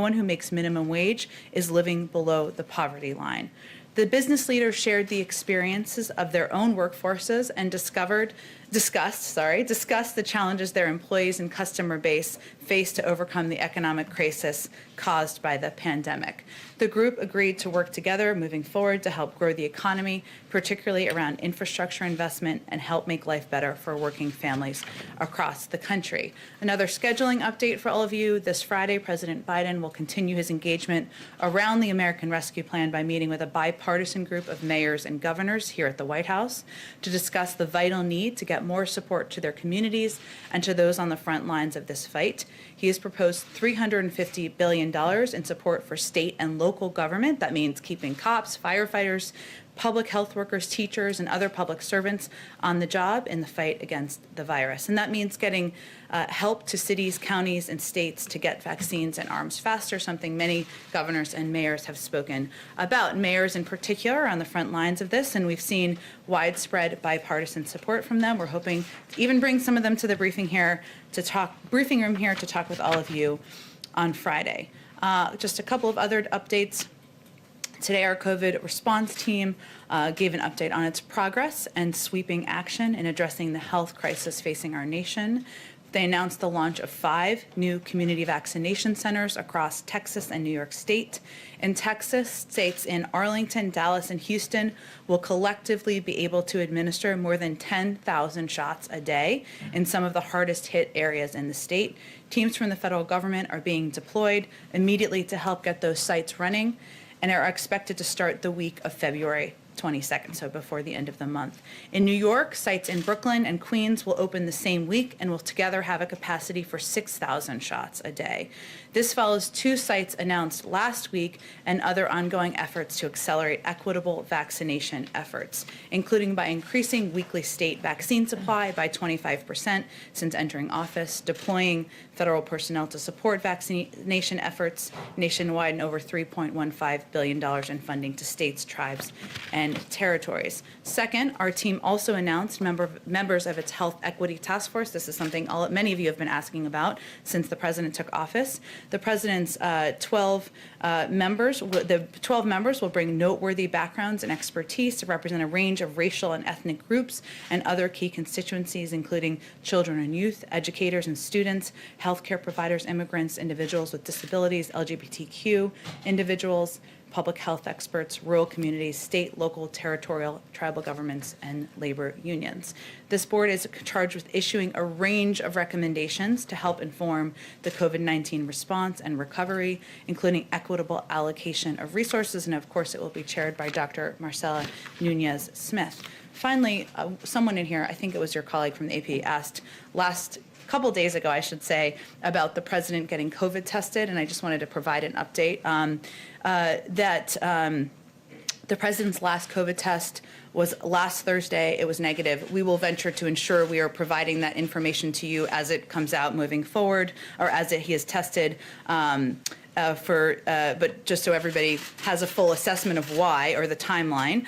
No one who makes minimum wage is living below the poverty line. The business leaders shared the experiences of their own workforces and discussed the challenges their employees and customer base face to overcome the economic crisis caused by the pandemic. The group agreed to work together moving forward to help grow the economy, particularly around infrastructure investment, and help make life better for working families across the country. Another scheduling update for all of you. This Friday, President Biden will continue his engagement around the American Rescue Plan by meeting with a bipartisan group of mayors and governors here at the White House to discuss the vital need to get more support to their communities and to those on the front lines of this fight. He has proposed $350 billion in support for state and local government. That means keeping cops, firefighters, public health workers, teachers, and other public servants on the job in the fight against the virus. And that means getting help to cities, counties, and states to get vaccines and arms faster, something many governors and mayors have spoken about. Mayors in particular are on the front lines of this, and we've seen widespread bipartisan support from them. We're hoping to even bring some of them to the briefing room here to talk with all of you on Friday. Just a couple of other updates. Today, our COVID response team gave an update on its progress and sweeping action in addressing the health crisis facing our nation. They announced the launch of 5 new community vaccination centers across Texas and New York State. In Texas, states in Arlington, Dallas, and Houston will collectively be able to administer more than 10,000 shots a day in some of the hardest hit areas in the state. Teams from the federal government are being deployed immediately to help get those sites running, and are expected to start the week of February 22nd, so before the end of the month. In New York, sites in Brooklyn and Queens will open the same week and will together have a capacity for 6,000 shots a day. This follows 2 sites announced last week and other ongoing efforts to accelerate equitable vaccination efforts, including by increasing weekly state vaccine supply by 25% since entering office, deploying federal personnel to support vaccination efforts nationwide, and over $3.15 billion in funding to states, tribes, and territories. Second, our team also announced members of its Health Equity Task Force. This is something many of you have been asking about since the president took office. The president's 12 members will bring noteworthy backgrounds and expertise to represent a range of racial and ethnic groups and other key constituencies, including children and youth, educators and students, healthcare providers, immigrants, individuals with disabilities, LGBTQ individuals, public health experts, rural communities, state, local, territorial, tribal governments, and labor unions. This board is charged with issuing a range of recommendations to help inform the COVID-19 response and recovery, including equitable allocation of resources, and of course it will be chaired by Dr. Marcela Nunez-Smith. Finally, someone in here, I think it was your colleague from the AP, asked couple days ago, I should say, about the president getting COVID tested, and I just wanted to provide an update that the president's last COVID test was last Thursday. It was negative. We will venture to ensure we are providing that information to you as it comes out moving forward, or as he is tested. But just so everybody has a full assessment of why, or the timeline.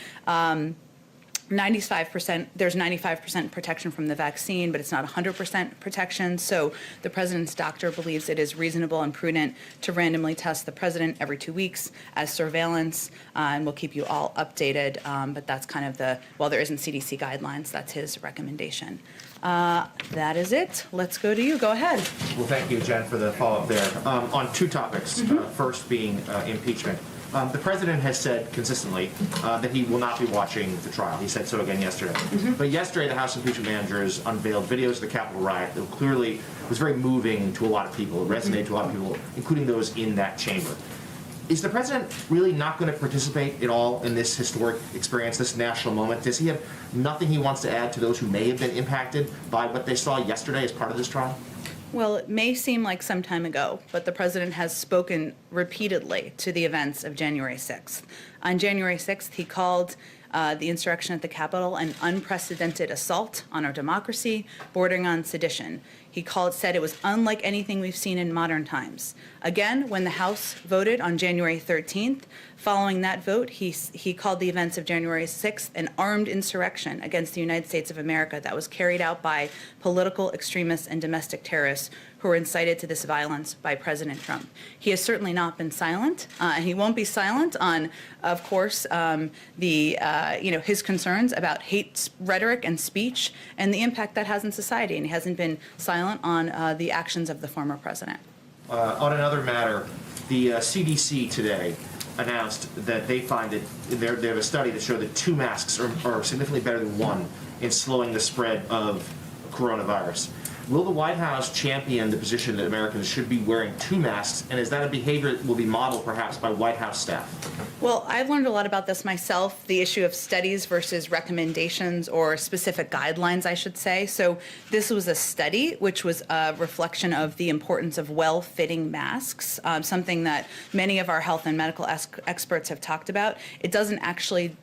95%, there's 95% protection from the vaccine, but it's not 100% protection. So the president's doctor believes it is reasonable and prudent to randomly test the president every 2 weeks as surveillance, and we'll keep you all updated. But that's kind of while there isn't CDC guidelines, that's his recommendation. That is it. Let's go to you. Go ahead. Well, thank you, Jen, for the follow-up there. On 2 topics, first being impeachment. The president has said consistently that he will not be watching the trial. He said so again yesterday. But yesterday, the House impeachment managers unveiled videos of the Capitol riot that clearly was very moving to a lot of people. It resonated to a lot of people, including those in that chamber. Is the president really not going to participate at all in this historic experience, this national moment? Does he have nothing he wants to add to those who may have been impacted by what they saw yesterday as part of this trial? Well, it may seem like some time ago, but the president has spoken repeatedly to the events of January 6th. On January 6th, he called the insurrection at the Capitol an unprecedented assault on our democracy, bordering on sedition. He said it was unlike anything we've seen in modern times. Again, when the House voted on January 13th, following that vote, he called the events of January 6th an armed insurrection against the United States of America that was carried out by political extremists and domestic terrorists who were incited to this violence by President Trump. He has certainly not been silent, and he won't be silent on, of course, his concerns about hate rhetoric and speech and the impact that has in society. And he hasn't been silent on the actions of the former president. On another matter, the CDC today announced that they find that they have a study that showed that 2 masks are significantly better than 1 in slowing the spread of coronavirus. Will the White House champion the position that Americans should be wearing 2 masks, and is that a behavior that will be modeled perhaps by White House staff? Well, I've learned a lot about this myself, the issue of studies versus recommendations or specific guidelines, I should say. So this was a study which was a reflection of the importance of well-fitting masks, something that many of our health and medical experts have talked about. It doesn't actually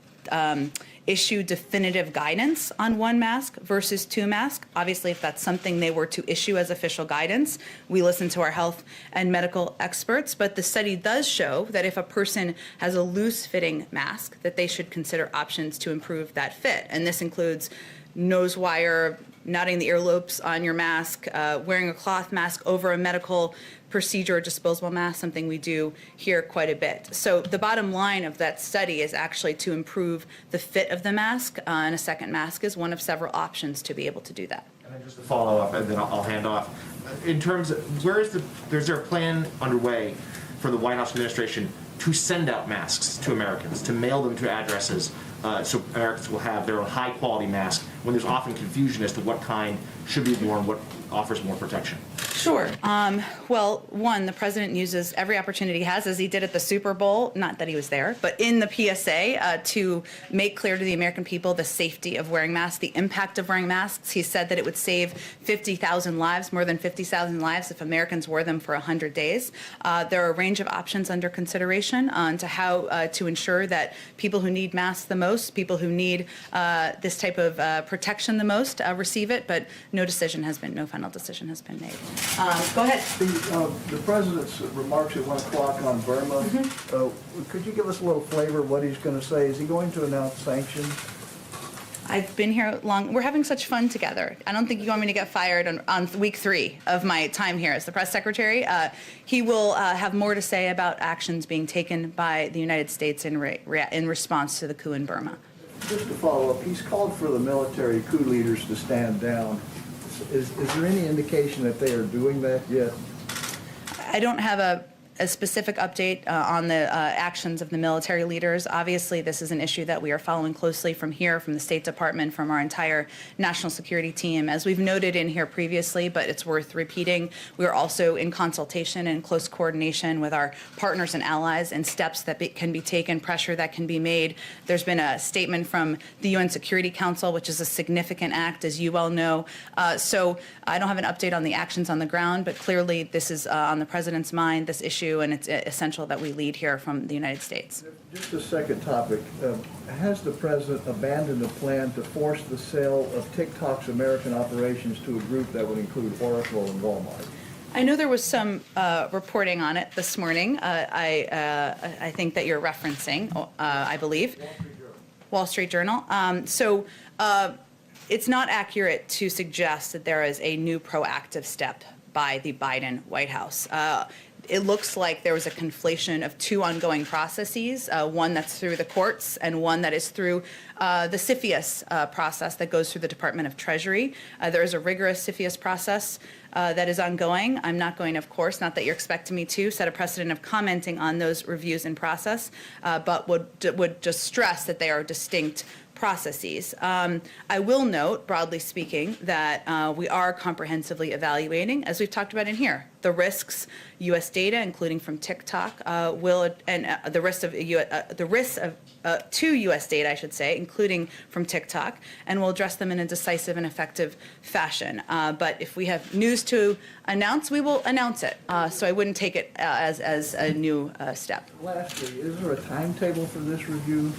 issue definitive guidance on 1 mask versus 2 masks. Obviously, if that's something they were to issue as official guidance, we listen to our health and medical experts. But the study does show that if a person has a loose-fitting mask, that they should consider options to improve that fit. And this includes nose wire, knotting the earlobes on your mask, wearing a cloth mask over a medical procedure or disposable mask, something we do here quite a bit. So the bottom line of that study is actually to improve the fit of the mask, and a second mask is one of several options to be able to do that. And then just to follow up, and then I'll hand off. In terms of, is there a plan underway for the White House administration to send out masks to Americans, to mail them to addresses, so Americans will have their own high-quality mask when there's often confusion as to what kind should be worn, what offers more protection? Sure. Well, one, the president uses every opportunity he has, as he did at the Super Bowl, not that he was there, but in the PSA, to make clear to the American people the safety of wearing masks, the impact of wearing masks. He said that it would save 50,000 lives, more than 50,000 lives, if Americans wore them for 100 days. There are a range of options under consideration to how to ensure that people who need masks the most, people who need this type of protection the most, receive it, but no final decision has been made. Go ahead. The president's remarks at 1 o'clock on Burma, could you give us a little flavor of what he's going to say? Is he going to announce sanctions? I've been here long. We're having such fun together. I don't think you want me to get fired on week 3 of my time here as the press secretary. He will have more to say about actions being taken by the United States in response to the coup in Burma. Just to follow up, he's called for the military coup leaders to stand down. Is there any indication that they are doing that yet? I don't have a specific update on the actions of the military leaders. Obviously, this is an issue that we are following closely from here, from the State Department, from our entire national security team. As we've noted in here previously, but it's worth repeating, we are also in consultation and close coordination with our partners and allies, and steps that can be taken, pressure that can be made. There's been a statement from the UN Security Council, which is a significant act, as you well know. So I don't have an update on the actions on the ground, but clearly this is on the president's mind, this issue, and it's essential that we lead here from the United States. Just a second topic. Has the president abandoned a plan to force the sale of TikTok's American operations to a group that would include Oracle and Walmart? I know there was some reporting on it this morning. I think that you're referencing, I believe, Wall Street Journal. It's not accurate to suggest that there is a new proactive step by the Biden White House. It looks like there was a conflation of 2 ongoing processes, one that's through the courts and one that is through the CFIUS process that goes through the Department of Treasury. There is a rigorous CFIUS process that is ongoing. I'm not going, of course, not that you're expecting me to, set a precedent of commenting on those reviews in process, but would just stress that they are distinct processes. I will note, broadly speaking, that we are comprehensively evaluating, as we've talked about in here, the risks U.S. data, including from TikTok, the risks to U.S. data, I should say, including from TikTok, and we'll address them in a decisive and effective fashion. But if we have news to announce, we will announce it. So I wouldn't take it as a new step. Lastly, is there a timetable for this review?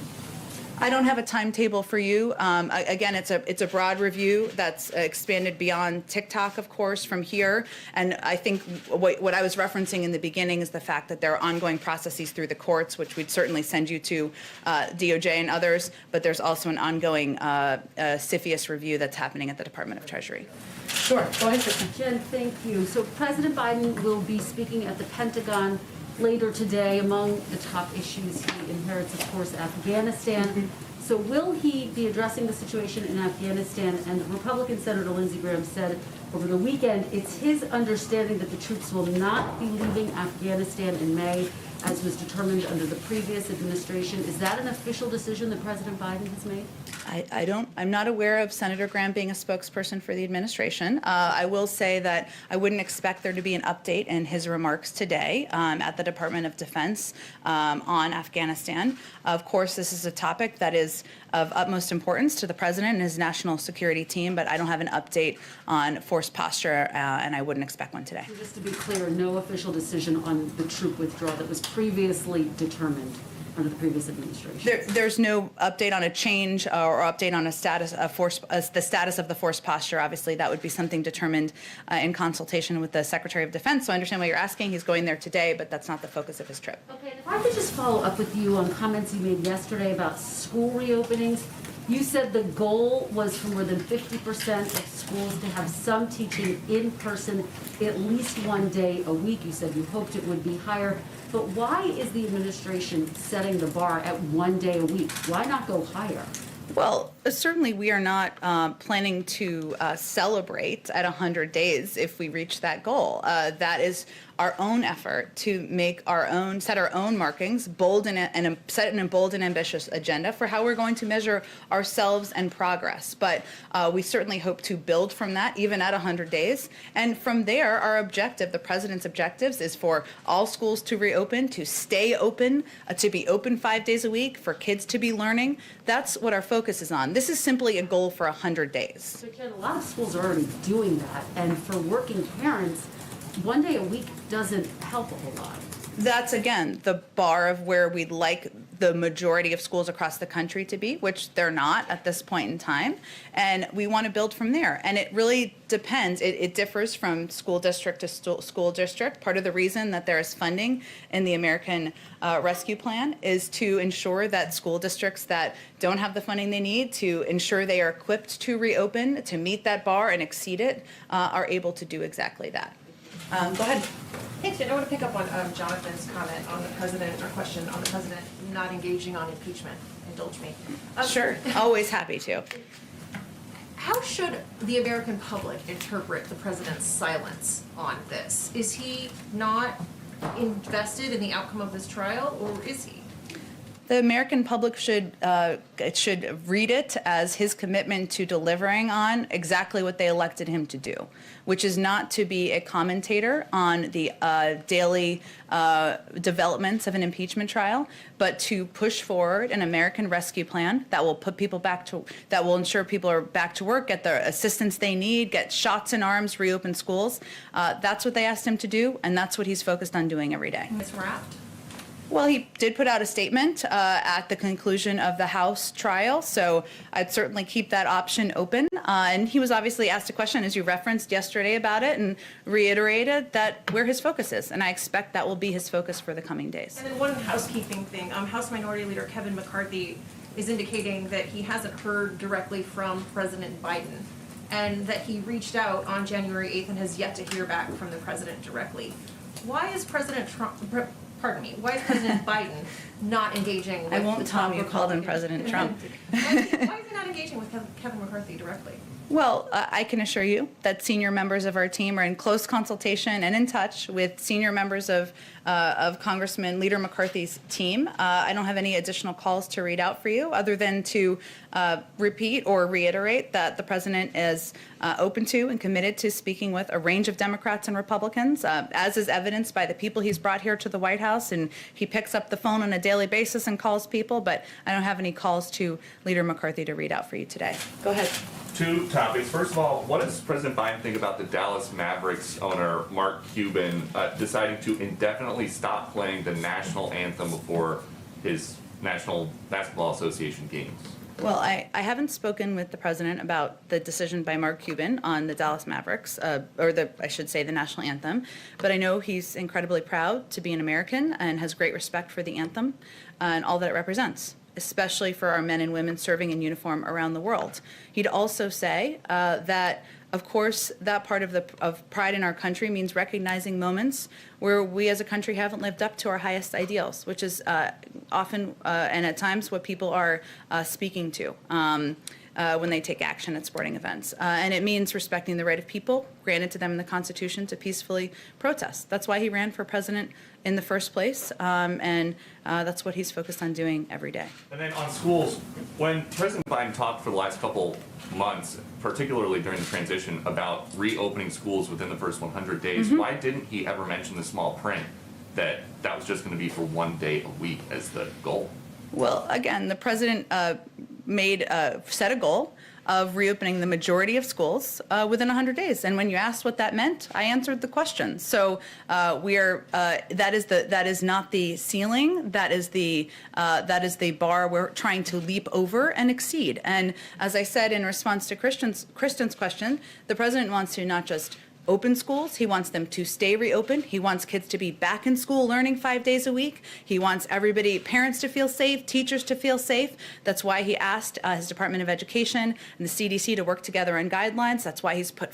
I don't have a timetable for you. Again, it's a broad review that's expanded beyond TikTok, of course, from here. And I think what I was referencing in the beginning is the fact that there are ongoing processes through the courts, which we'd certainly send you to DOJ and others. But there's also an ongoing CFIUS review that's happening at the Department of Treasury. Sure. Go ahead, Kristen. Jen, thank you. So President Biden will be speaking at the Pentagon later today. Among the top issues he inherits, of course, Afghanistan. So will he be addressing the situation in Afghanistan? And Republican Senator Lindsey Graham said over the weekend it's his understanding that the troops will not be leaving Afghanistan in May, as was determined under the previous administration. Is that an official decision that President Biden has made? I'm not aware of Senator Graham being a spokesperson for the administration. I will say that I wouldn't expect there to be an update in his remarks today at the Department of Defense on Afghanistan. Of course, this is a topic that is of utmost importance to the president and his national security team, but I don't have an update on force posture, and I wouldn't expect one today. Just to be clear, no official decision on the troop withdrawal that was previously determined under the previous administration. There's no update on a change or update on a status of the status of the force posture. Obviously, that would be something determined in consultation with the Secretary of Defense. So I understand what you're asking. He's going there today, but that's not the focus of his trip. Okay, and if I could just follow up with you on comments you made yesterday about school reopenings. You said the goal was for more than 50% of schools to have some teaching in person at least one day a week. You said you hoped it would be higher. But why is the administration setting the bar at one day a week? Why not go higher? Well, certainly we are not planning to celebrate at 100 days if we reach that goal. That is our own effort to set our own markings, set an bold and ambitious agenda for how we're going to measure ourselves and progress. But we certainly hope to build from that, even at 100 days. And from there, our objective, the president's objectives, is for all schools to reopen, to stay open, to be open 5 days a week, for kids to be learning. That's what our focus is on. This is simply a goal for 100 days. So, Jen, a lot of schools are already doing that. And for working parents, one day a week doesn't help a whole lot. That's, again, the bar of where we'd like the majority of schools across the country to be, which they're not at this point in time. And we want to build from there. And it really depends. It differs from school district to school district. Part of the reason that there is funding in the American Rescue Plan is to ensure that school districts that don't have the funding they need to ensure they are equipped to reopen, to meet that bar and exceed it, are able to do exactly that. Go ahead. Thanks, Jen. I want to pick up on Jonathan's comment on the president, or question on the president not engaging on impeachment. Indulge me. Sure. Always happy to. How should the American public interpret the president's silence on this? Is he not invested in the outcome of this trial, or is he? The American public should read it as his commitment to delivering on exactly what they elected him to do, which is not to be a commentator on the daily developments of an impeachment trial, but to push forward an American Rescue Plan that will put people that will ensure people are back to work, get the assistance they need, get shots in arms, reopen schools. That's what they asked him to do, and that's what he's focused on doing every day. It's wrapped. Well, he did put out a statement at the conclusion of the House trial, so I'd certainly keep that option open. And he was obviously asked a question, as you referenced yesterday, about it, and reiterated that where his focus is. And I expect that will be his focus for the coming days. And then one housekeeping thing. House Minority Leader Kevin McCarthy is indicating that he hasn't heard directly from President Biden, and that he reached out on January 8th and has yet to hear back from the president directly. Why is President Biden not engaging with I won't the tell top him you called him Republican- President Trump. Why is he not engaging with Kevin McCarthy directly? Well, I can assure you that senior members of our team are in close consultation and in touch with senior members of Congressman Leader McCarthy's team. I don't have any additional calls to read out for you other than to repeat or reiterate that the president is open to and committed to speaking with a range of Democrats and Republicans, as is evidenced by the people he's brought here to the White House. And he picks up the phone on a daily basis and calls people, but I don't have any calls to Leader McCarthy to read out for you today. Go ahead. Two topics. First of all, what does President Biden think about the Dallas Mavericks owner, Mark Cuban, deciding to indefinitely stop playing the national anthem before his National Basketball Association games? Well, I haven't spoken with the president about the decision by Mark Cuban on the Dallas Mavericks, I should say the national anthem, but I know he's incredibly proud to be an American and has great respect for the anthem and all that it represents, especially for our men and women serving in uniform around the world. He'd also say that, of course, that part of pride in our country means recognizing moments where we as a country haven't lived up to our highest ideals, which is often and at times what people are speaking to when they take action at sporting events. And it means respecting the right of people granted to them in the Constitution to peacefully protest. That's why he ran for president in the first place, and that's what he's focused on doing every day. And then on schools, when President Biden talked for the last couple months, particularly during the transition, about reopening schools within the first 100 days, why didn't he ever mention the small print that that was just going to be for 1 day a week as the goal? Well, again, the president set a goal of reopening the majority of schools within 100 days. And when you asked what that meant, I answered the question. So that is not the ceiling. That is the bar we're trying to leap over and exceed. And as I said in response to Kristen's question, the president wants to not just open schools. He wants them to stay reopened. He wants kids to be back in school learning 5 days a week. He wants parents to feel safe, teachers to feel safe. That's why he asked his Department of Education and the CDC to work together on guidelines. That's why he's put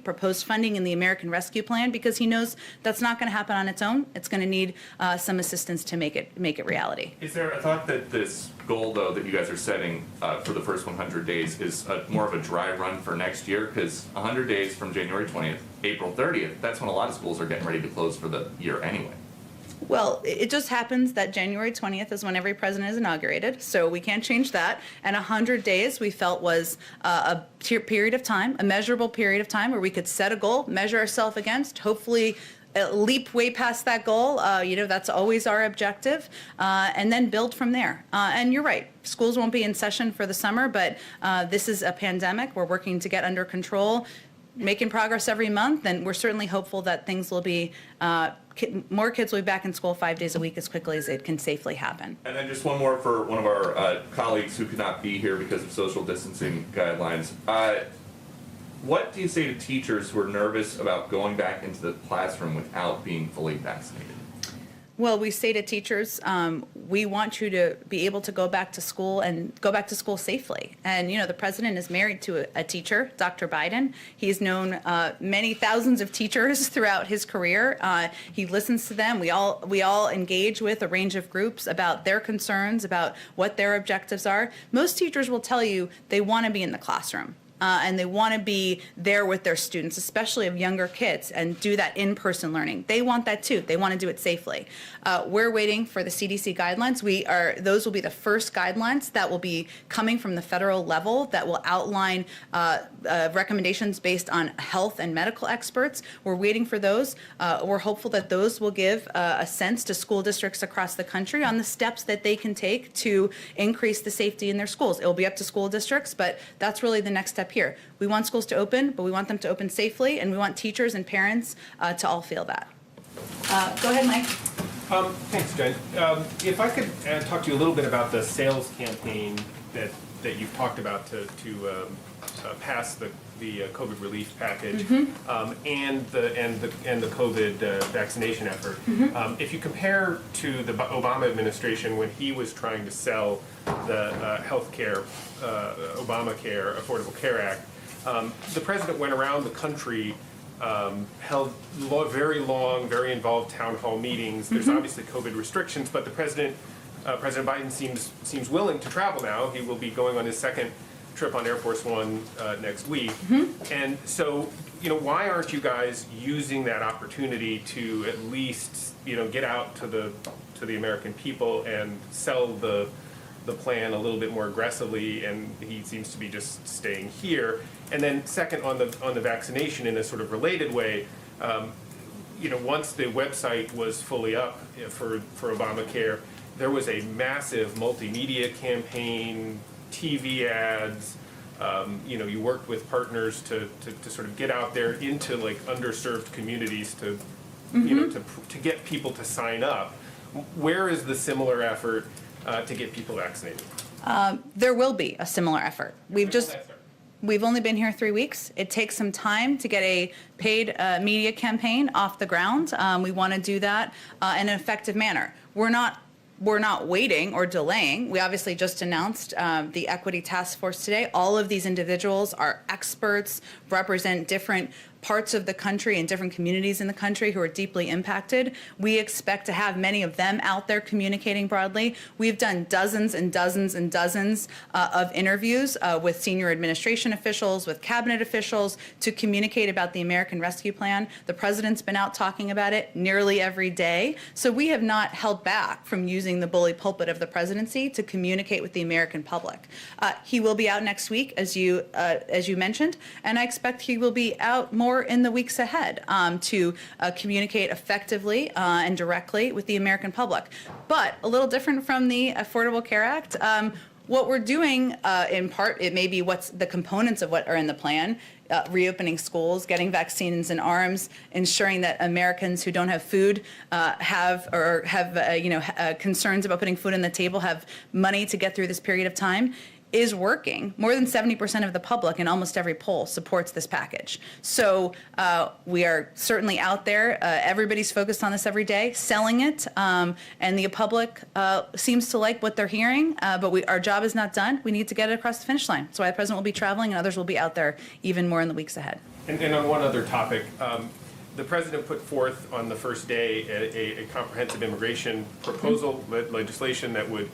proposed funding in the American Rescue Plan, because he knows that's not going to happen on its own. It's going to need some assistance to make it reality. Is there a thought that this goal, though, that you guys are setting for the first 100 days is more of a dry run for next year? Because 100 days from January 20th, April 30th, that's when a lot of schools are getting ready to close for the year anyway. Well, it just happens that January 20th is when every president is inaugurated, so we can't change that. And 100 days we felt was a period of time, a measurable period of time where we could set a goal, measure ourselves against, hopefully leap way past that goal. That's always our objective, and then build from there. And you're right, schools won't be in session for the summer, but this is a pandemic. We're working to get under control, making progress every month, and we're certainly hopeful that things will be, more kids will be back in school 5 days a week as quickly as it can safely happen. And then just one more for one of our colleagues who could not be here because of social distancing guidelines. What do you say to teachers who are nervous about going back into the classroom without being fully vaccinated? Well, we say to teachers, we want you to be able to go back to school and go back to school safely. And, the president is married to a teacher, Dr. Biden. He's known many thousands of teachers throughout his career. He listens to them. We all engage with a range of groups about their concerns, about what their objectives are. Most teachers will tell you they want to be in the classroom. And they want to be there with their students, especially of younger kids, and do that in-person learning. They want that too. They want to do it safely. We're waiting for the CDC guidelines. Those will be the first guidelines that will be coming from the federal level that will outline recommendations based on health and medical experts. We're waiting for those. We're hopeful that those will give a sense to school districts across the country on the steps that they can take to increase the safety in their schools. It will be up to school districts, but that's really the next step here. We want schools to open, but we want them to open safely, and we want teachers and parents to all feel that. Go ahead, Mike. Thanks, Jen. If I could talk to you a little bit about the sales campaign that you've talked about to pass the COVID relief package and the COVID vaccination effort. If you compare to the Obama administration when he was trying to sell the health care, Obamacare, Affordable Care Act, the president went around the country, held very long, very involved town hall meetings. There's obviously COVID restrictions, but the President Biden seems willing to travel now. He will be going on his second trip on Air Force One next week. And so, why aren't you guys using that opportunity to at least, get out to the American people and sell the plan a little bit more aggressively? And he seems to be just staying here. And then second, on the vaccination, in a sort of related way, once the website was fully up for Obamacare, there was a massive multimedia campaign, TV ads. You worked with partners to sort of get out there into like underserved communities to get people to sign up. Where is the similar effort to get people vaccinated? There will be a similar effort. When will that start? We've only been here 3 weeks. It takes some time to get a paid media campaign off the ground. We want to do that in an effective manner. We're not waiting or delaying. We obviously just announced the Equity Task Force today. All of these individuals are experts, represent different parts of the country and different communities in the country who are deeply impacted. We expect to have many of them out there communicating broadly. We've done dozens and dozens and dozens of interviews with senior administration officials, with cabinet officials to communicate about the American Rescue Plan. The president's been out talking about it nearly every day. So we have not held back from using the bully pulpit of the presidency to communicate with the American public. He will be out next week, as you mentioned, and I expect he will be out more in the weeks ahead to communicate effectively and directly with the American public. But a little different from the Affordable Care Act, what we're doing in part, it may be what's the components of what are in the plan, reopening schools, getting vaccines in arms, ensuring that Americans who don't have food have concerns about putting food on the table, have money to get through this period of time, is working. More than 70% of the public in almost every poll supports this package. So we are certainly out there. Everybody's focused on this every day, selling it, and the public seems to like what they're hearing, but our job is not done. We need to get it across the finish line. That's why the president will be traveling and others will be out there even more in the weeks ahead. And on one other topic, the president put forth on the first day a comprehensive immigration proposal, legislation that would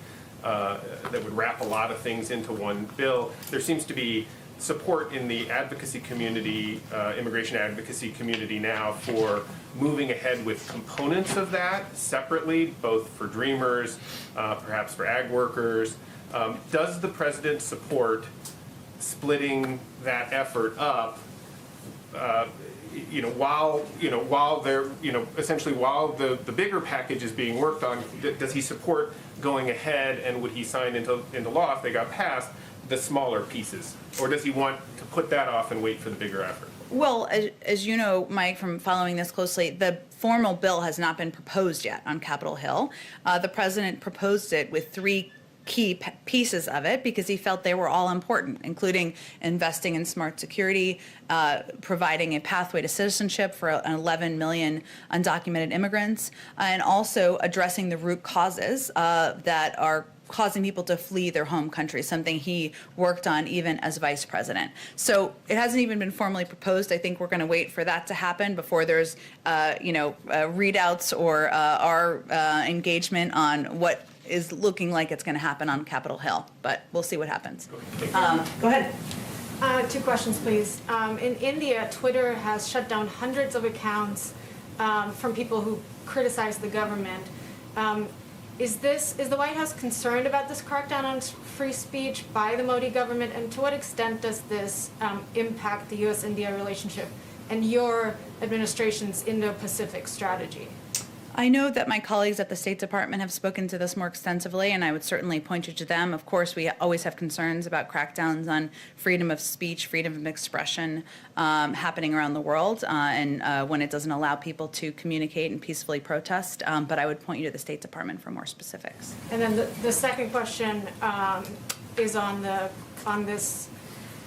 wrap a lot of things into one bill. There seems to be support in the advocacy community, immigration advocacy community now for moving ahead with components of that separately, both for Dreamers, perhaps for ag workers. Does the president support splitting that effort up? While they're, essentially while the bigger package is being worked on, does he support going ahead, and would he sign into law if they got passed the smaller pieces? Or does he want to put that off and wait for the bigger effort? Well, as you know, Mike, from following this closely, the formal bill has not been proposed yet on Capitol Hill. The president proposed it with three key pieces of it because he felt they were all important, including investing in smart security, providing a pathway to citizenship for 11 million undocumented immigrants, and also addressing the root causes that are causing people to flee their home country, something he worked on even as vice president. So it hasn't even been formally proposed. I think we're going to wait for that to happen before there's, readouts or our engagement on what is looking like it's going to happen on Capitol Hill. But we'll see what happens. Go ahead. Two questions, please. In India, Twitter has shut down hundreds of accounts from people who criticize the government. Is the White House concerned about this crackdown on free speech by the Modi government, and to what extent does this impact the U.S.-India relationship and your administration's Indo-Pacific strategy? I know that my colleagues at the State Department have spoken to this more extensively, and I would certainly point you to them. Of course, we always have concerns about crackdowns on freedom of speech, freedom of expression happening around the world, and when it doesn't allow people to communicate and peacefully protest. But I would point you to the State Department for more specifics. And then the second question is on this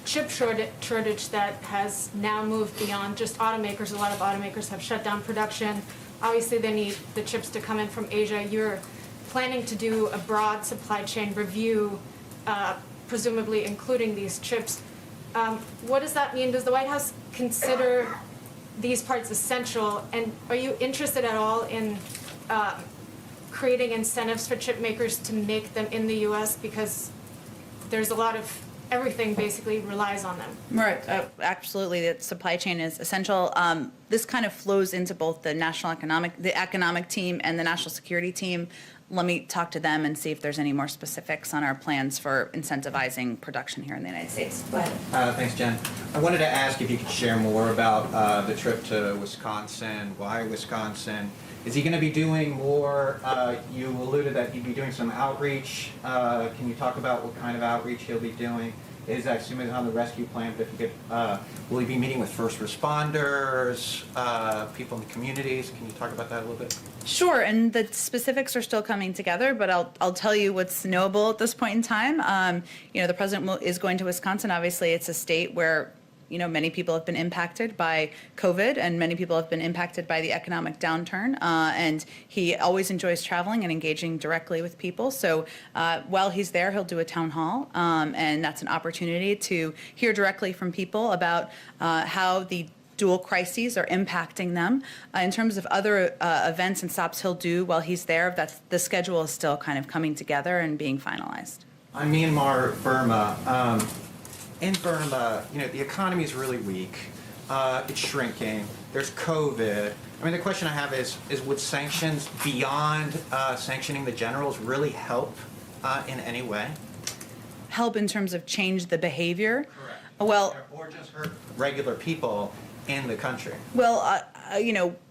chip shortage that has now moved beyond just automakers. A lot of automakers have shut down production. Obviously, they need the chips to come in from Asia. You're planning to do a broad supply chain review, presumably including these chips. What does that mean? Does the White House consider these parts essential? And are you interested at all in creating incentives for chip makers to make them in the U.S.? Because there's a lot of everything basically relies on them. Right, absolutely. The supply chain is essential. This kind of flows into both the economic team and the national security team. Let me talk to them and see if there's any more specifics on our plans for incentivizing production here in the United States. Go ahead. Thanks, Jen. I wanted to ask if you could share more about the trip to Wisconsin. Why Wisconsin? Is he going to be doing more? You alluded that he'd be doing some outreach. Can you talk about what kind of outreach he'll be doing? Is that assuming on the rescue plan? But if you could, will he be meeting with first responders, people in the communities? Can you talk about that a little bit? Sure, and the specifics are still coming together, but I'll tell you what's knowable at this point in time. The president is going to Wisconsin. Obviously, it's a state where many people have been impacted by COVID, and many people have been impacted by the economic downturn. And he always enjoys traveling and engaging directly with people. So while he's there, he'll do a town hall, and that's an opportunity to hear directly from people about how the dual crises are impacting them. In terms of other events and stops he'll do while he's there, the schedule is still kind of coming together and being finalized. On Myanmar, Burma, in Burma, the economy is really weak. It's shrinking. There's COVID. I mean, the question I have is would sanctions beyond sanctioning the generals really help in any way? Help in terms of change the behavior? Correct. Well, Or just hurt regular people in the country? Well,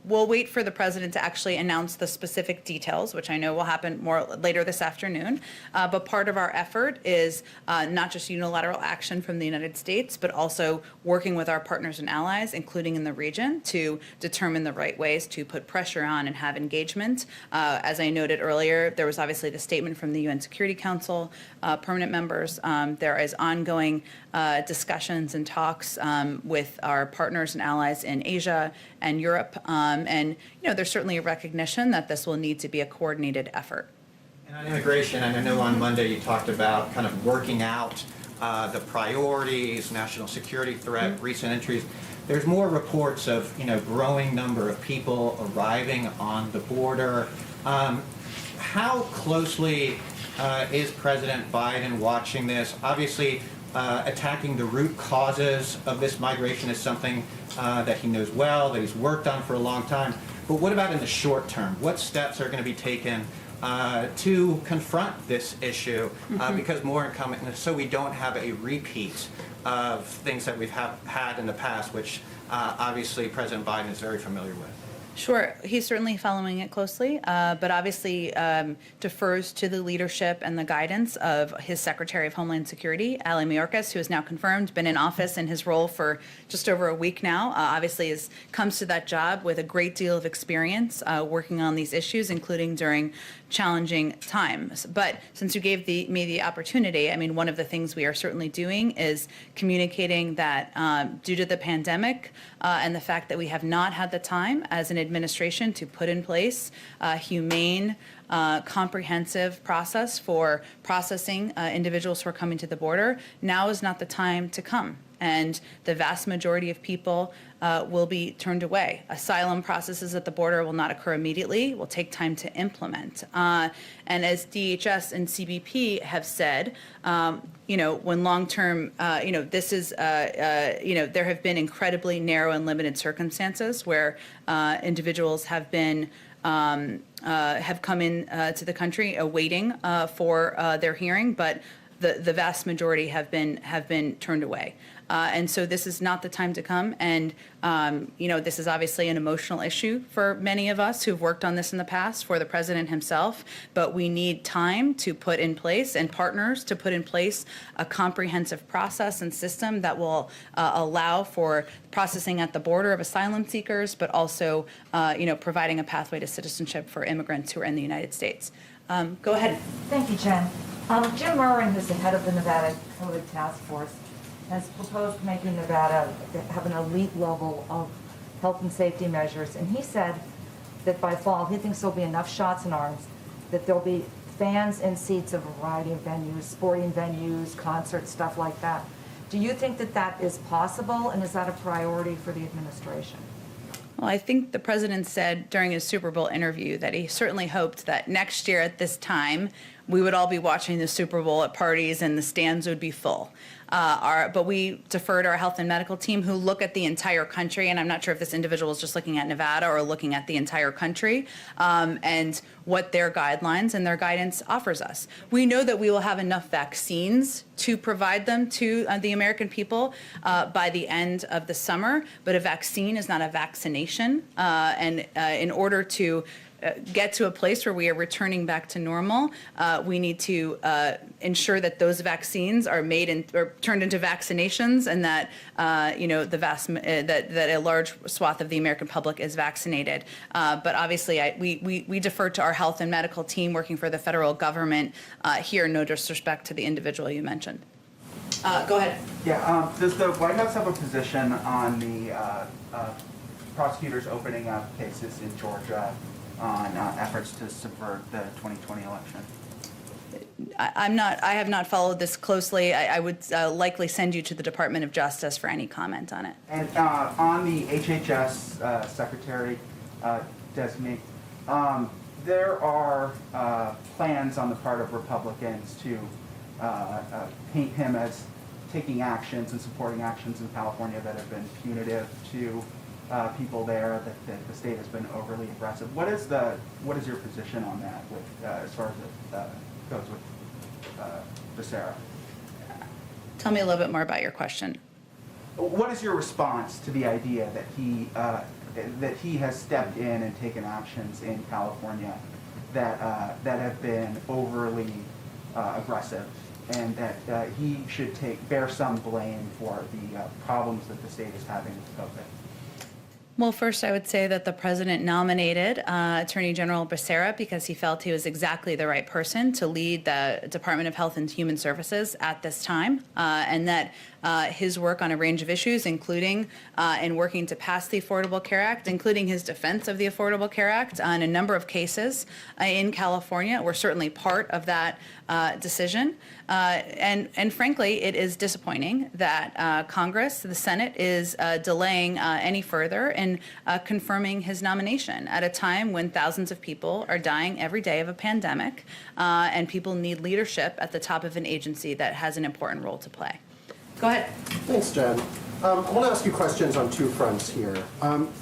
we'll wait for the president to actually announce the specific details, which I know will happen more later this afternoon. But part of our effort is not just unilateral action from the United States, but also working with our partners and allies, including in the region, to determine the right ways to put pressure on and have engagement. As I noted earlier, there was obviously the statement from the UN Security Council, permanent members. There is ongoing discussions and talks with our partners and allies in Asia and Europe. And there's certainly a recognition that this will need to be a coordinated effort. And on immigration, and I know on Monday you talked about kind of working out the priorities, national security threat, recent entries. There's more reports of growing number of people arriving on the border. How closely is President Biden watching this? Obviously, attacking the root causes of this migration is something that he knows well, that he's worked on for a long time. But what about in the short term? What steps are going to be taken to confront this issue? Because more incoming, so we don't have a repeat of things that we've had in the past, which obviously President Biden is very familiar with. Sure, he's certainly following it closely, but obviously defers to the leadership and the guidance of his Secretary of Homeland Security, Ali Mayorkas, who is now confirmed, been in office in his role for just over a week now. Obviously comes to that job with a great deal of experience working on these issues, including during challenging times. But since you gave me the opportunity, I mean, one of the things we are certainly doing is communicating that due to the pandemic and the fact that we have not had the time as an administration to put in place a humane, comprehensive process for processing individuals who are coming to the border, now is not the time to come. And the vast majority of people will be turned away. Asylum processes at the border will not occur immediately, will take time to implement. And as DHS and CBP have said, when long-term, this is, there have been incredibly narrow and limited circumstances where individuals have been have come in to the country awaiting for their hearing, but the vast majority have been turned away. And so this is not the time to come. And, this is obviously an emotional issue for many of us who've worked on this in the past, for the president himself. But we need time to put in place and partners to put in place a comprehensive process and system that will allow for processing at the border of asylum seekers, but also, providing a pathway to citizenship for immigrants who are in the United States. Go ahead. Thank you, Jen. Jim Murrin, who's the head of the Nevada COVID Task Force, has proposed making Nevada have an elite level of health and safety measures. And he said that by fall, he thinks there'll be enough shots in arms, that there'll be fans in seats of a variety of venues, sporting venues, concerts, stuff like that. Do you think that that is possible, and is that a priority for the administration? Well, I think the president said during his Super Bowl interview that he certainly hoped that next year at this time, we would all be watching the Super Bowl at parties and the stands would be full. But we defer to our health and medical team, who look at the entire country, and I'm not sure if this individual is just looking at Nevada or looking at the entire country, and what their guidelines and their guidance offers us. We know that we will have enough vaccines to provide them to the American people by the end of the summer, but a vaccine is not a vaccination. And in order to get to a place where we are returning back to normal, we need to ensure that those vaccines are or turned into vaccinations, and that that a large swath of the American public is vaccinated. But obviously, we defer to our health and medical team working for the federal government here. No disrespect to the individual you mentioned. Go ahead. Yeah, does the White House have a position on the prosecutors opening up cases in Georgia on efforts to subvert the 2020 election? I have not followed this closely. I would likely send you to the Department of Justice for any comment on it. And on the HHS secretary designate, there are plans on the part of Republicans to paint him as taking actions and supporting actions in California that have been punitive to people there, that the state has been overly aggressive. What is your position on that as far as it goes with Becerra? Tell me a little bit more about your question. What is your response to the idea that he has stepped in and taken actions in California that have been overly aggressive, and that he should bear some blame for the problems that the state is having with COVID? Well, first, I would say that the president nominated Attorney General Becerra because he felt he was exactly the right person to lead the Department of Health and Human Services at this time, and that his work on a range of issues, including in working to pass the Affordable Care Act, including his defense of the Affordable Care Act on a number of cases in California, were certainly part of that decision. And frankly, it is disappointing that Congress, the Senate, is delaying any further in confirming his nomination at a time when thousands of people are dying every day of a pandemic, and people need leadership at the top of an agency that has an important role to play. Go ahead. Thanks, Jen. I want to ask you questions on two fronts here.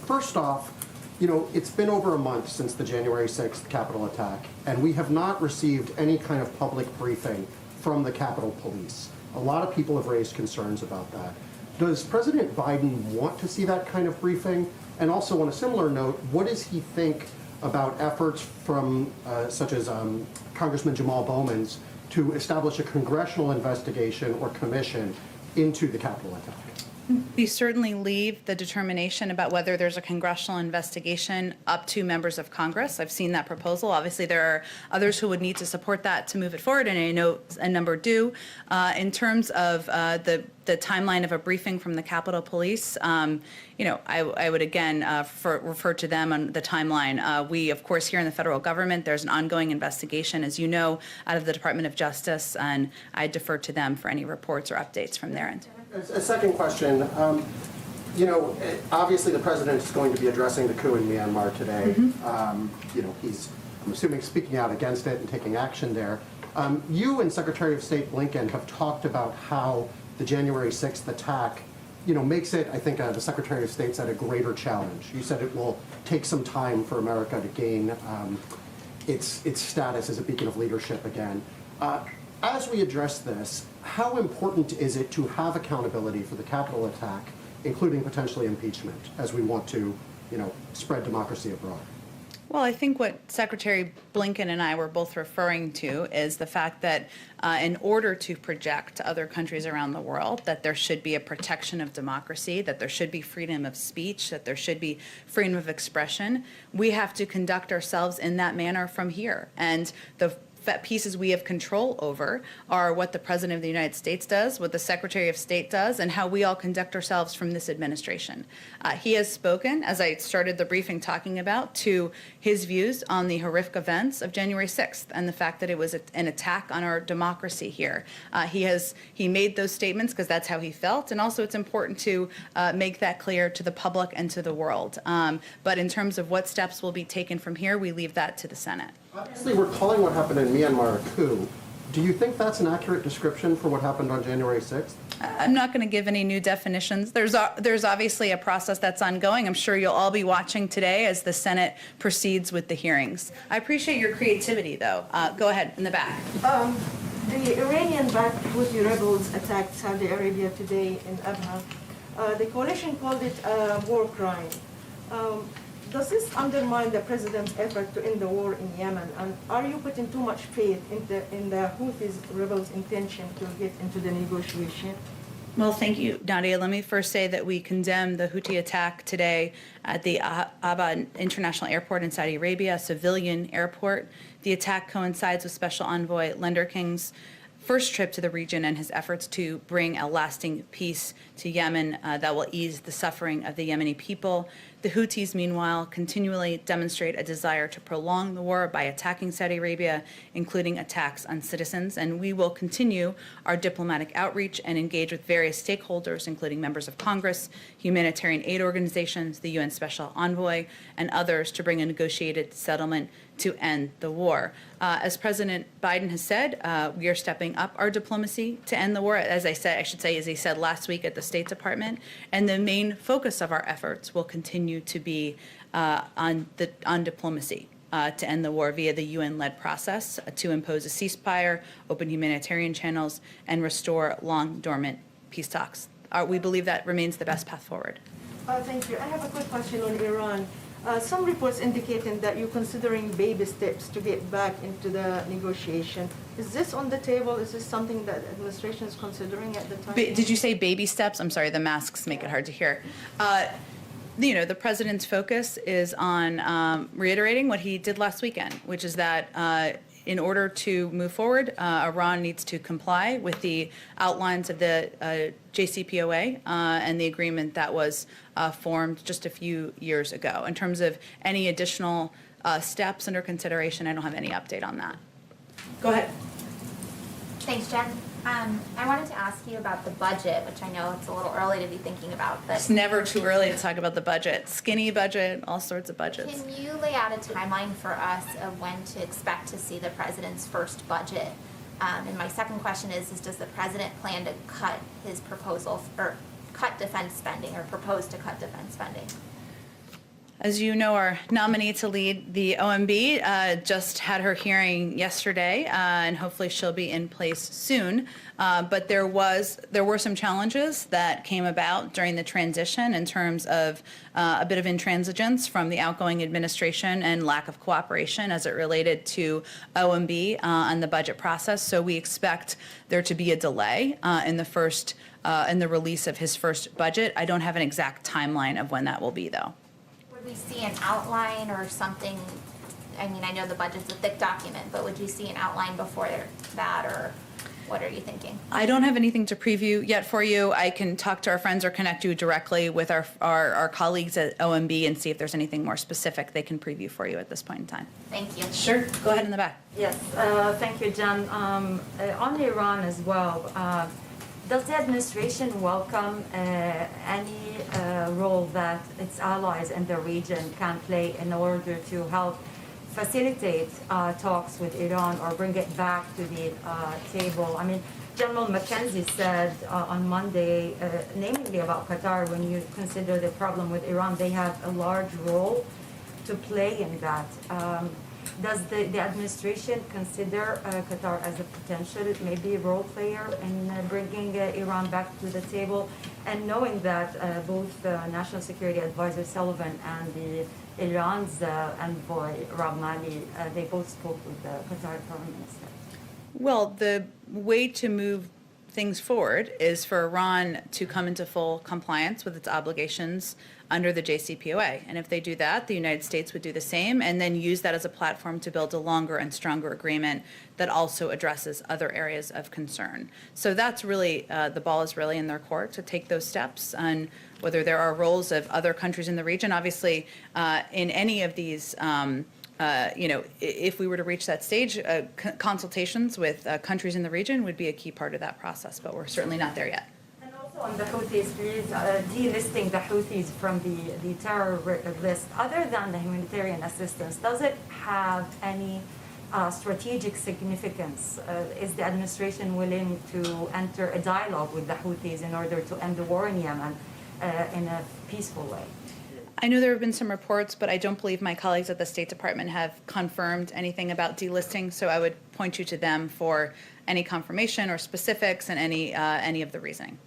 First off, it's been over a month since the January 6th Capitol attack, and we have not received any kind of public briefing from the Capitol Police. A lot of people have raised concerns about that. Does President Biden want to see that kind of briefing? And also, on a similar note, what does he think about efforts from such as Congressman Jamal Bowman's to establish a congressional investigation or commission into the Capitol attack? We certainly leave the determination about whether there's a congressional investigation up to members of Congress. I've seen that proposal. Obviously, there are others who would need to support that to move it forward, and I know a number do. In terms of the timeline of a briefing from the Capitol Police, I would again refer to them on the timeline. We, of course, here in the federal government, there's an ongoing investigation, as you know, out of the Department of Justice, and I defer to them for any reports or updates from their end. A second question. Obviously the president is going to be addressing the coup in Myanmar today. He's, I'm assuming, speaking out against it and taking action there. You and Secretary of State Blinken have talked about how the January 6th attack, makes it, I think the Secretary of State said, a greater challenge. You said it will take some time for America to gain its status as a beacon of leadership again. As we address this, how important is it to have accountability for the Capitol attack, including potentially impeachment, as we want to, spread democracy abroad? Well, I think what Secretary Blinken and I were both referring to is the fact that in order to project to other countries around the world that there should be a protection of democracy, that there should be freedom of speech, that there should be freedom of expression, we have to conduct ourselves in that manner from here. And the pieces we have control over are what the President of the United States does, what the Secretary of State does, and how we all conduct ourselves from this administration. He has spoken, as I started the briefing talking about, to his views on the horrific events of January 6th and the fact that it was an attack on our democracy here. He made those statements because that's how he felt, and also it's important to make that clear to the public and to the world. But in terms of what steps will be taken from here, we leave that to the Senate. Obviously, we're calling what happened in Myanmar a coup. Do you think that's an accurate description for what happened on January 6th? I'm not going to give any new definitions. There's obviously a process that's ongoing. I'm sure you'll all be watching today as the Senate proceeds with the hearings. I appreciate your creativity, though. Go ahead, in the back. The Iranian-backed Houthi rebels attacked Saudi Arabia today in Abha. The coalition called it a war crime. does this undermine the president's effort to end the war in Yemen? And are you putting too much faith in the Houthis rebels' intention to get into the negotiation? Well, thank you, Nadia. Let me first say that we condemn the Houthi attack today at the Abad International Airport in Saudi Arabia, a civilian airport. The attack coincides with Special Envoy Lender King's first trip to the region and his efforts to bring a lasting peace to Yemen that will ease the suffering of the Yemeni people. The Houthis, meanwhile, continually demonstrate a desire to prolong the war by attacking Saudi Arabia, including attacks on citizens. And we will continue our diplomatic outreach and engage with various stakeholders, including members of Congress, humanitarian aid organizations, the UN Special Envoy, and others to bring a negotiated settlement to end the war. As President Biden has said, we are stepping up our diplomacy to end the war, as he said last week at the State Department. And the main focus of our efforts will continue to be on diplomacy to end the war via the UN-led process, to impose a ceasefire, open humanitarian channels, and restore long dormant peace talks. We believe that remains the best path forward. Thank you. I have a quick question on Iran. Some reports indicating that you're considering baby steps to get back into the negotiation. Is this on the table? Is this something that the administration is considering at the time? Did you say baby steps? I'm sorry, the masks make it hard to hear. The president's focus is on reiterating what he did last weekend, which is that in order to move forward, Iran needs to comply with the outlines of the JCPOA and the agreement that was formed just a few years ago. In terms of any additional steps under consideration, I don't have any update on that. Go ahead. Thanks, Jen. I wanted to ask you about the budget, which I know it's a little early to be thinking about, but It's never too early to talk about the budget. Skinny budget, all sorts of budgets. can you lay out a timeline for us of when to expect to see the president's first budget? And my second question is does the president plan to cut his proposal or cut defense spending or propose to cut defense spending? As you know, our nominee to lead the OMB just had her hearing yesterday, and hopefully she'll be in place soon. But there were some challenges that came about during the transition in terms of a bit of intransigence from the outgoing administration and lack of cooperation as it related to OMB and the budget process. So we expect there to be a delay in the release of his first budget. I don't have an exact timeline of when that will be, though. Would we see an outline or something? I mean, I know the budget's a thick document, but would you see an outline before that, or what are you thinking? I don't have anything to preview yet for you. I can talk to our friends or connect you directly with our colleagues at OMB and see if there's anything more specific they can preview for you at this point in time. Thank you. Sure. Go ahead in the back. Yes, thank you, Jen. On Iran as well, does the administration welcome any role that its allies in the region can play in order to help facilitate talks with Iran or bring it back to the table? I mean, General McKenzie said on Monday, namely about Qatar, when you consider the problem with Iran, they have a large role to play in that. Does the administration consider Qatar as a potential, maybe role player in bringing Iran back to the table? And knowing that both National Security Advisor Sullivan and the Iran's envoy Rob Mali, they both spoke with the Qatar Foreign Minister. Well, the way to move things forward is for Iran to come into full compliance with its obligations under the JCPOA. And if they do that, the United States would do the same and then use that as a platform to build a longer and stronger agreement that also addresses other areas of concern. So that's really, the ball is really in their court to take those steps. And whether there are roles of other countries in the region, obviously in any of these if we were to reach that stage, consultations with countries in the region would be a key part of that process, but we're certainly not there yet. And also on the Houthis, please, delisting the Houthis from the terror list, other than the humanitarian assistance, does it have any strategic significance? Is the administration willing to enter a dialogue with the Houthis in order to end the war in Yemen in a peaceful way? I know there have been some reports, but I don't believe my colleagues at the State Department have confirmed anything about delisting, so I would point you to them for any confirmation or specifics and any of the reasoning.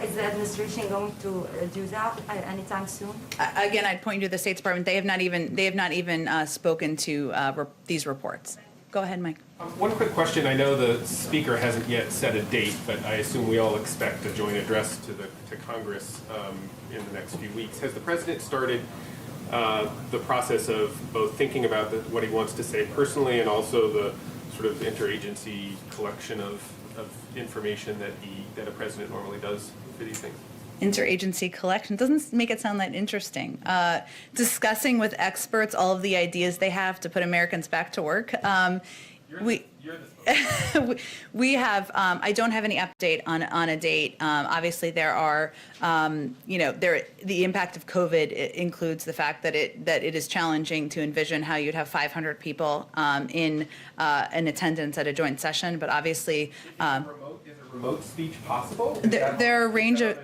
Is the administration going to do that anytime soon? Again, I'd point you to the State Department. They have not even spoken to these reports. Go ahead, Mike. One quick question. I know the speaker hasn't yet set a date, but I assume we all expect a joint address to Congress in the next few weeks. Has the president started the process of both thinking about what he wants to say personally and also the sort of interagency collection of information that a president normally does for these things? Interagency collection doesn't make it sound that interesting. Discussing with experts all of the ideas they have to put Americans back to work. We have, I don't have any update on a date. Obviously, there are, the impact of COVID includes the fact that it is challenging to envision how you'd have 500 people in attendance at a joint session. But obviously, Is a remote speech possible? there are a range of.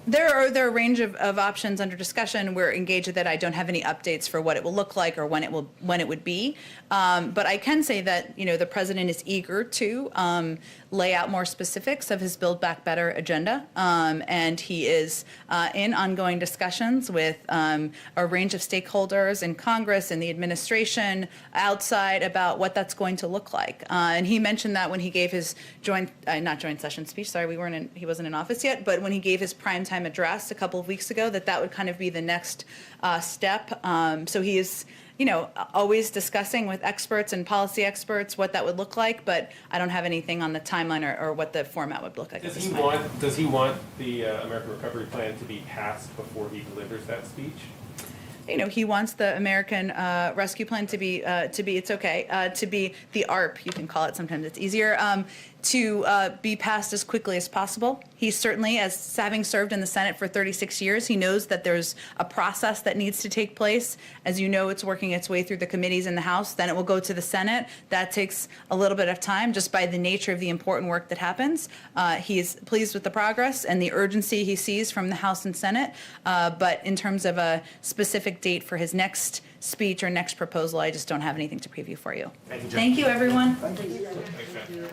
There are a range of options under discussion. We're engaged with it. I don't have any updates for what it will look like or when it would be. But I can say that the president is eager to lay out more specifics of his Build Back Better agenda, and he is in ongoing discussions with a range of stakeholders in Congress and the administration outside about what that's going to look like. And he mentioned that when he gave his not joint session speech. Sorry, he wasn't in office yet. But when he gave his primetime address a couple of weeks ago, that would kind of be the next step. So he is, always discussing with experts and policy experts what that would look like, but I don't have anything on the timeline or what the format would look like. Does he want the American Recovery Plan to be passed before he delivers that speech? He wants the American Rescue Plan to be the ARP, you can call it, sometimes it's easier, to be passed as quickly as possible. He certainly, as having served in the Senate for 36 years, he knows that there's a process that needs to take place. As you know, it's working its way through the committees in the House, then it will go to the Senate. That takes a little bit of time just by the nature of the important work that happens. He is pleased with the progress and the urgency he sees from the House and Senate, but in terms of a specific date for his next speech or next proposal, I just don't have anything to preview for you. Thank you, Jen. Thank you, everyone. Thanks, Jen.